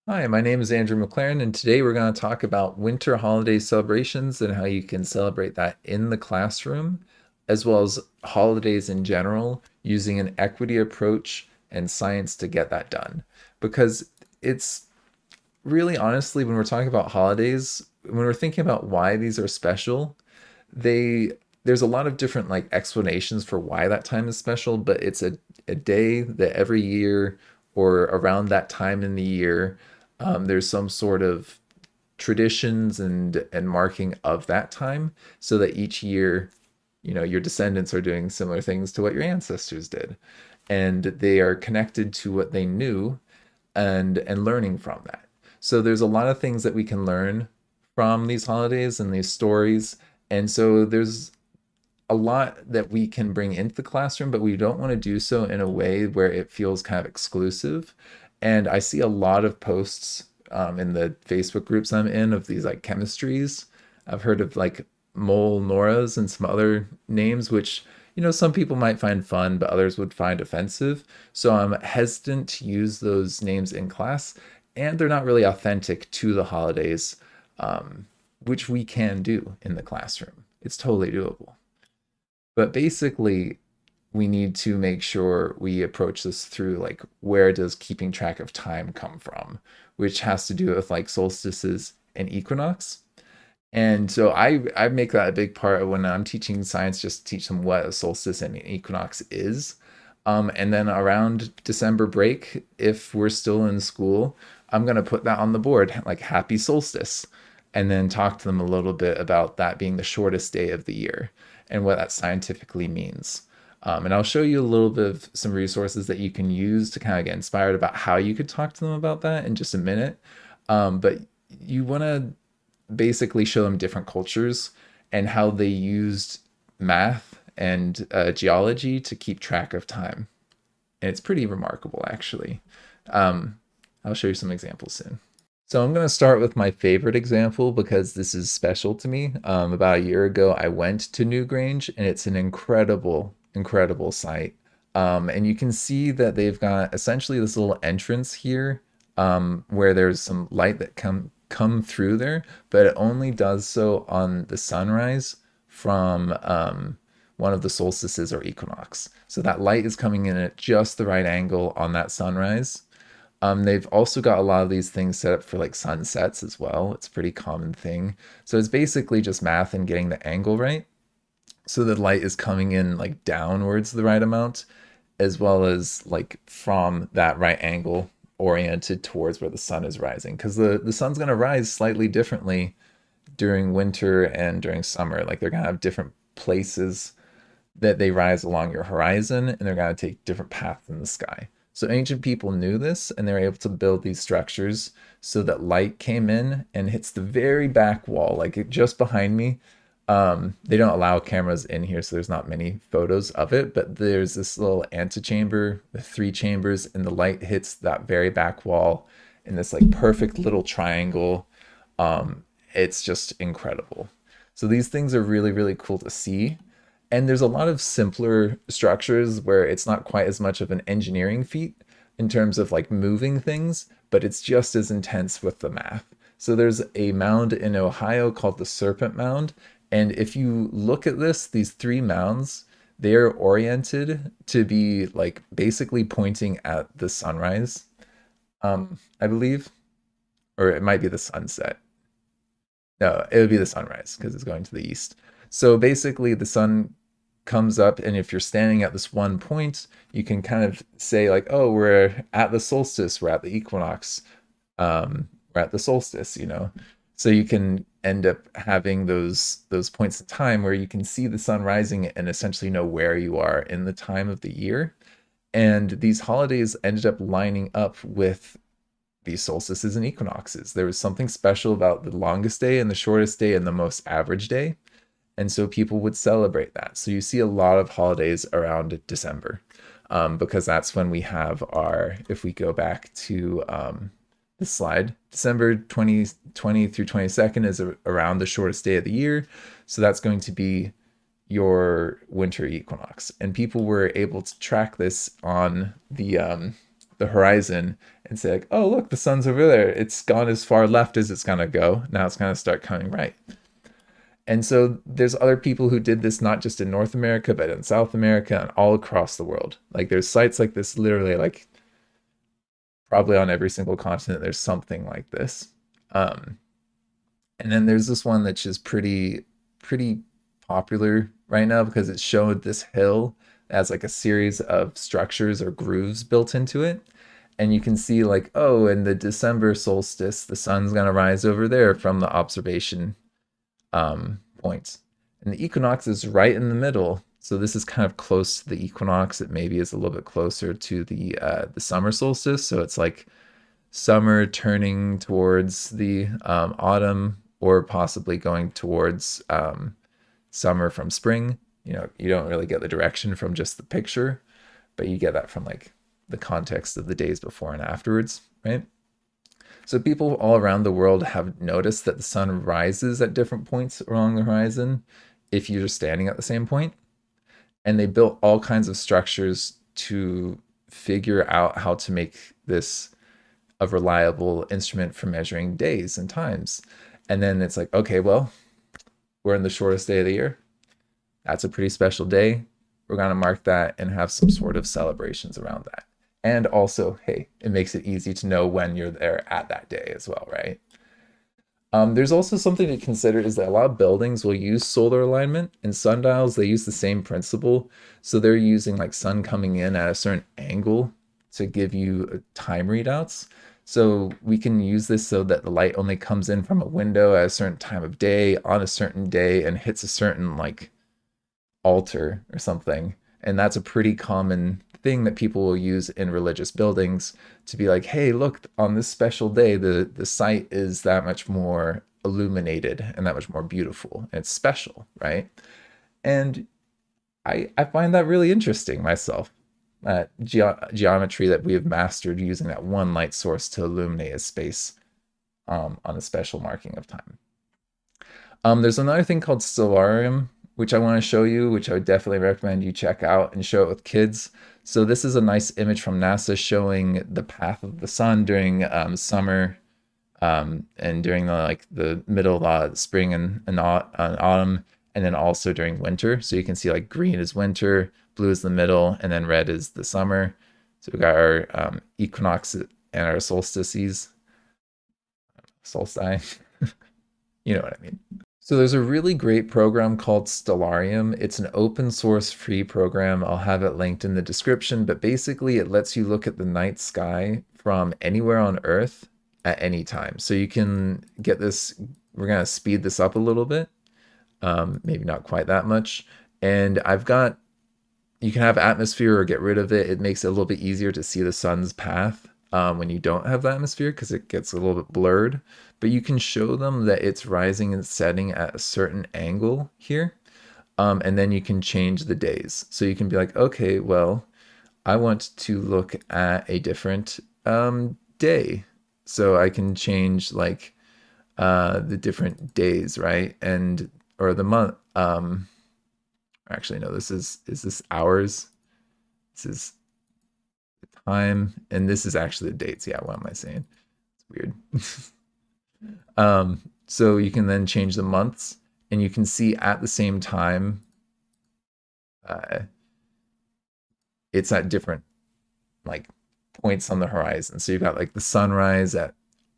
Hi, my name is Andrew McLaren, and today we're going to talk about winter holiday celebrations and how you can celebrate that in the classroom, as well as holidays in general, using an equity approach and science to get that done. Because it's really honestly, when we're talking about holidays, when we're thinking about why these are special, they there's a lot of different like explanations for why that time is special, but it's a day that every year or around that time in the year, there's some sort of traditions and marking of that time so that each year, your descendants are doing similar things to what your ancestors did, and they are connected to what they knew and learning from that. So there's a lot of things that we can learn from these holidays and these stories. And so there's a lot that we can bring into the classroom, but we don't want to do so in a way where it feels kind of exclusive. And I see a lot of posts in the Facebook groups I'm in of these like chemistries. I've heard of like mole noras and some other names, which some people might find fun, but others would find offensive. So I'm hesitant to use those names in class, and they're not really authentic to the holidays, which we can do in the classroom. It's totally doable. But basically, we need to make sure we approach this through like where does keeping track of time come from, which has to do with like solstices and equinox. And so I make that a big part of when I'm teaching science, just teach them what a solstice and an equinox is. And then around December break, if we're still in school, I'm gonna put that on the board, like happy solstice, and then talk to them a little bit about that being the shortest day of the year and what that scientifically means. And I'll show you a little bit of some resources that you can use to kind of get inspired about how you could talk to them about that in just a minute. But you want to basically show them different cultures and how they used math and geology to keep track of time. And it's pretty remarkable, actually. Um, I'll show you some examples soon. So I'm going to start with my favorite example because this is special to me. About a year ago, I went to Newgrange, and it's an incredible, incredible site. And you can see that they've got essentially this little entrance here, where there's some light that come through there, but it only does so on the sunrise from one of the solstices or equinox. So that light is coming in at just the right angle on that sunrise. They've also got a lot of these things set up for like sunsets as well. It's a pretty common thing. So it's basically just math and getting the angle right. So the light is coming in like downwards the right amount, as well as like from that right angle oriented towards where the sun is rising. Because the sun's going to rise slightly differently during winter and during summer. Like they're going to have different places that they rise along your horizon, and they're going to take different paths in the sky. So ancient people knew this, and they were able to build these structures so that light came in and hits the very back wall, like just behind me. They don't allow cameras in here, so there's not many photos of it, but there's this little antechamber with three chambers, and the light hits that very back wall in this like perfect little triangle. It's just incredible. So these things are really, really cool to see. And there's a lot of simpler structures where it's not quite as much of an engineering feat in terms of like moving things, but it's just as intense with the math. So there's a mound in Ohio called the Serpent Mound. And if you look at this, these three mounds, they are oriented to be like basically pointing at the sunrise, I believe, or it might be the sunset. No, it would be the sunrise because it's going to the east. So basically, the sun comes up, and if you're standing at this one point, you can kind of say like, "Oh, we're at the solstice. We're at the equinox. We're at the solstice." So you can end up having those points of time where you can see the sun rising and essentially know where you are in the time of the year. And these holidays ended up lining up with these solstices and equinoxes. There was something special about the longest day and the shortest day and the most average day. And so people would celebrate that. So you see a lot of holidays around December, because that's when we have our, if we go back to this slide, December 2020 through 22nd is around the shortest day of the year. So that's going to be your winter equinox. And people were able to track this on the horizon and say like, oh look, the sun's over there. It's gone as far left as it's gonna go. Now it's gonna start coming right. And so there's other people who did this not just in North America, but in South America and all across the world. Like there's sites like this literally like probably on every single continent there's something like this. Um, and then there's this one that's just pretty popular right now because it showed this hill as like a series of structures or grooves built into it. And you can see like, oh, in the December solstice, the sun's gonna rise over there from the observation points. And the equinox is right in the middle. So this is kind of close to the equinox. It maybe is a little bit closer to the summer solstice. So it's like summer turning towards the autumn, or possibly going towards summer from spring. You know, you don't really get the direction from just the picture, but you get that from like the context of the days before and afterwards, right? So people all around the world have noticed that the sun rises at different points along the horizon if you're standing at the same point. And they built all kinds of structures to figure out how to make this a reliable instrument for measuring days and times. And then it's like, okay, well, we're in the shortest day of the year. That's a pretty special day. We're going to mark that and have some sort of celebrations around that. And also, hey, it makes it easy to know when you're there at that day as well, right? There's also something to consider is that a lot of buildings will use solar alignment, and sundials, they use the same principle. So they're using like sun coming in at a certain angle to give you time readouts. So we can use this so that the light only comes in from a window at a certain time of day on a certain day and hits a certain like altar or something. And that's a pretty common thing that people will use in religious buildings to be like, hey, look, on this special day, the site is that much more illuminated and that much more beautiful. And it's special, right? And I find that really interesting myself. Geometry that we have mastered using that one light source to illuminate a space on a special marking of time. There's another thing called Stellarium, which I want to show you, which I would definitely recommend you check out and show it with kids. So this is a nice image from NASA showing the path of the sun during summer and during the middle of spring and autumn, and then also during winter. So you can see like green is winter, blue is the middle, and then red is the summer. So we got our equinox and our solstices, solstice. You know what I mean. So there's a really great program called Stellarium. It's an open source free program. I'll have it linked in the description, but basically it lets you look at the night sky from anywhere on Earth at any time. So you can get this, we're going to speed this up a little bit, maybe not quite that much. And you can have atmosphere or get rid of it. It makes it a little bit easier to see the sun's path when you don't have the atmosphere because it gets a little bit blurred. But you can show them that it's rising and setting at a certain angle here. And then you can change the days. So you can be like, okay, well, I want to look at a different day. So I can change like the different days, right? And or the month. Actually, no, is this hours? This is the time, and this is actually the dates. Yeah, what am I saying? It's weird. So you can then change the months, and you can see at the same time, uh, it's at different like points on the horizon. So you've got like the sunrise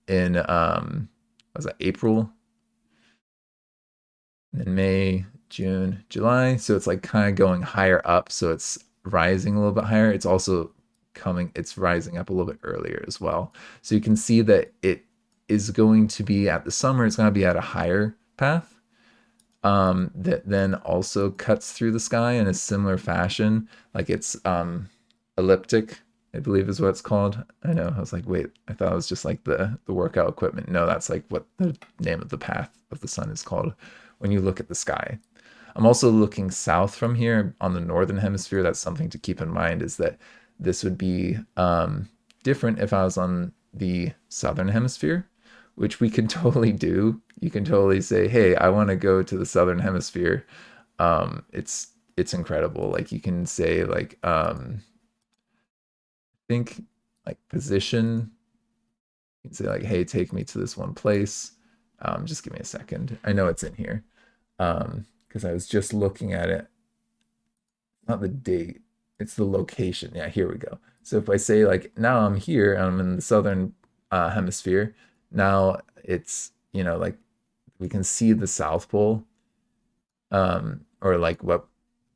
in was that April, and then May, June, July. So it's like kind of going higher up. So it's rising a little bit higher. It's also it's rising up a little bit earlier as well. So you can see that it is going to be at the summer, it's going to be at a higher path that then also cuts through the sky in a similar fashion. Like it's elliptic, I believe is what it's called. I know, I was like, wait, I thought it was just like the workout equipment. No, that's like what the name of the path of the sun is called when you look at the sky. I'm also looking south from here on the northern hemisphere. That's something to keep in mind, is that this would be different if I was on the southern hemisphere, which we can totally do. You can totally say, hey, I want to go to the southern hemisphere. It's incredible. Like you can say like I think like position. You can say like, hey, take me to this one place. Just give me a second. I know it's in here because I was just looking at it. Not the date, it's the location. Yeah, here we go. So if I say like now I'm here, I'm in the southern hemisphere. Now it's, like we can see the South Pole, or like what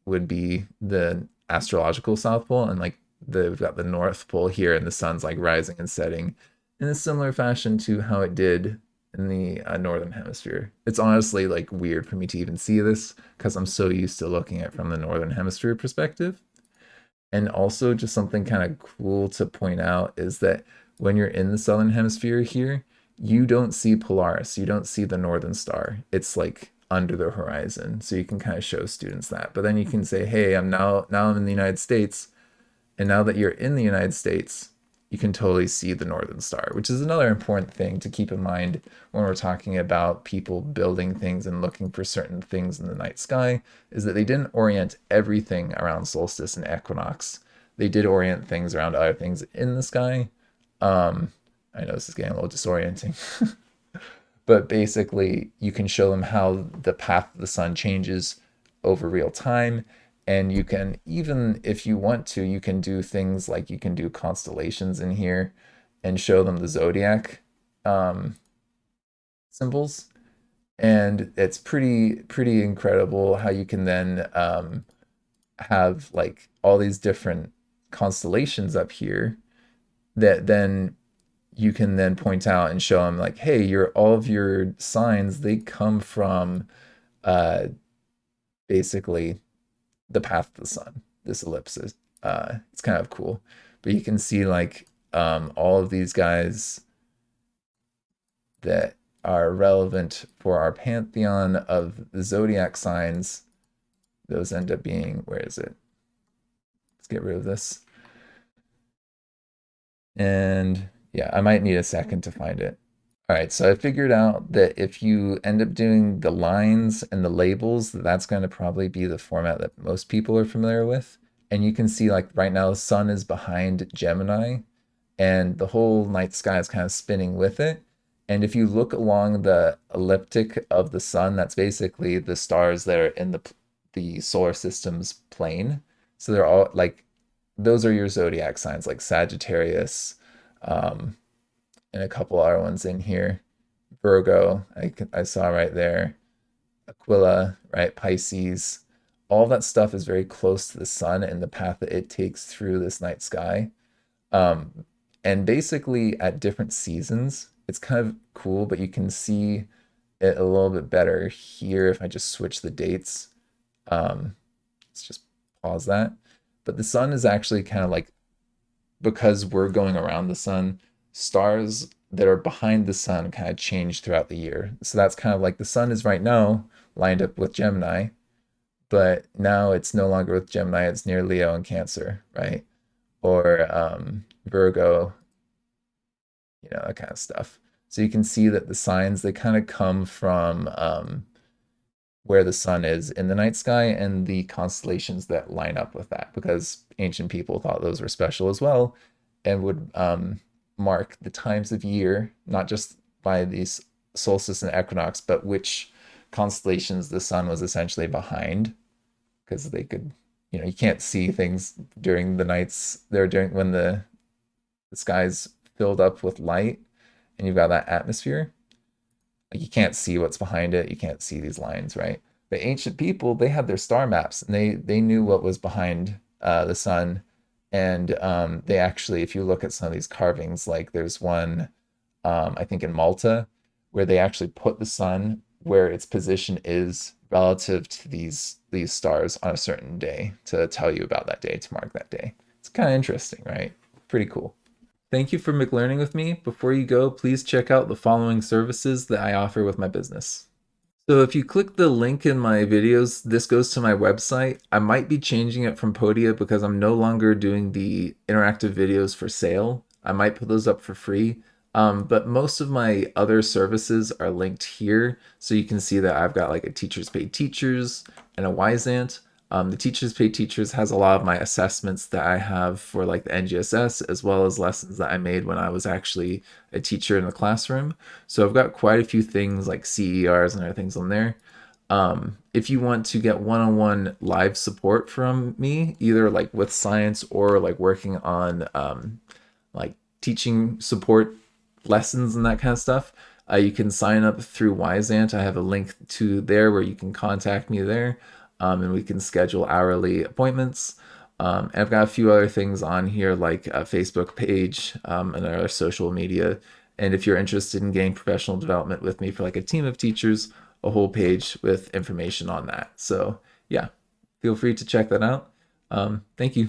would be the astrological South Pole, and like we've got the North Pole here, and the sun's like rising and setting in a similar fashion to how it did in the northern hemisphere. It's honestly like weird for me to even see this because I'm so used to looking at it from the northern hemisphere perspective. And also, just something kind of cool to point out is that when you're in the southern hemisphere here, you don't see Polaris, you don't see the northern star. It's like under the horizon. So you can kind of show students that. But then you can say, hey, I'm in the United States. And now that you're in the United States, you can totally see the northern star, which is another important thing to keep in mind when we're talking about people building things and looking for certain things in the night sky, is that they didn't orient everything around solstice and equinox. They did orient things around other things in the sky. I know this is getting a little disorienting. But basically you can show them how the path of the sun changes over real time. And you can, even if you want to, you can do things like you can do constellations in here and show them the zodiac symbols. And it's pretty incredible how you can then have like all these different constellations up here that then you can then point out and show them like, hey, all of your signs, they come from uh, basically the path of the sun. This ellipse is it's kind of cool, but you can see like all of these guys that are relevant for our pantheon of the zodiac signs. Those end up being, where is it? Let's get rid of this. And yeah, I might need a second to find it. All right, so I figured out that if you end up doing the lines and the labels, that's going to probably be the format that most people are familiar with. And you can see like right now the sun is behind Gemini and the whole night sky is kind of spinning with it. And if you look along the elliptic of the sun, that's basically the stars that are in the solar system's plane. So they're all like, those are your zodiac signs like Sagittarius, um, and a couple other ones in here. Virgo, I saw right there. Aquila, right? Pisces. All that stuff is very close to the sun and the path that it takes through this night sky. Um, and basically at different seasons, it's kind of cool, but you can see it a little bit better here if I just switch the dates. Let's just pause that. But the sun is actually kind of like, because we're going around the sun, stars that are behind the sun kind of change throughout the year. So that's kind of like the sun is right now lined up with Gemini, but now it's no longer with Gemini, it's near Leo and Cancer, right? Or Virgo, that kind of stuff. So you can see that the signs, they kind of come from where the sun is in the night sky and the constellations that line up with that, because ancient people thought those were special as well and would mark the times of year, not just by these solstice and equinox, but which constellations the sun was essentially behind, because they could, you can't see things during the nights there, during when the sky's filled up with light and you've got that atmosphere. Like, you can't see what's behind it. You can't see these lines, right? But ancient people, they had their star maps and they knew what was behind the sun. And they actually, if you look at some of these carvings, like there's one, I think in Malta, where they actually put the sun where its position is relative to these stars on a certain day to tell you about that day, to mark that day. It's kind of interesting, right? Pretty cool. Thank you for McLearning with me. Before you go, please check out the following services that I offer with my business. So if you click the link in my videos, this goes to my website. I might be changing it from Podia because I'm no longer doing the interactive videos for sale. I might put those up for free. But most of my other services are linked here. So you can see that I've got like a Teachers Pay Teachers and a Wyzant. The Teachers Pay Teachers has a lot of my assessments that I have for like the NGSS, as well as lessons that I made when I was actually a teacher in the classroom. So I've got quite a few things like CERs and other things on there. If you want to get one-on-one live support from me, either like with science or like working on like teaching support lessons and that kind of stuff, you can sign up through Wyzant. I have a link to there where you can contact me there, and we can schedule hourly appointments. And I've got a few other things on here like a Facebook page, and other social media. And if you're interested in getting professional development with me for like a team of teachers, a whole page with information on that. So yeah, feel free to check that out. Thank you.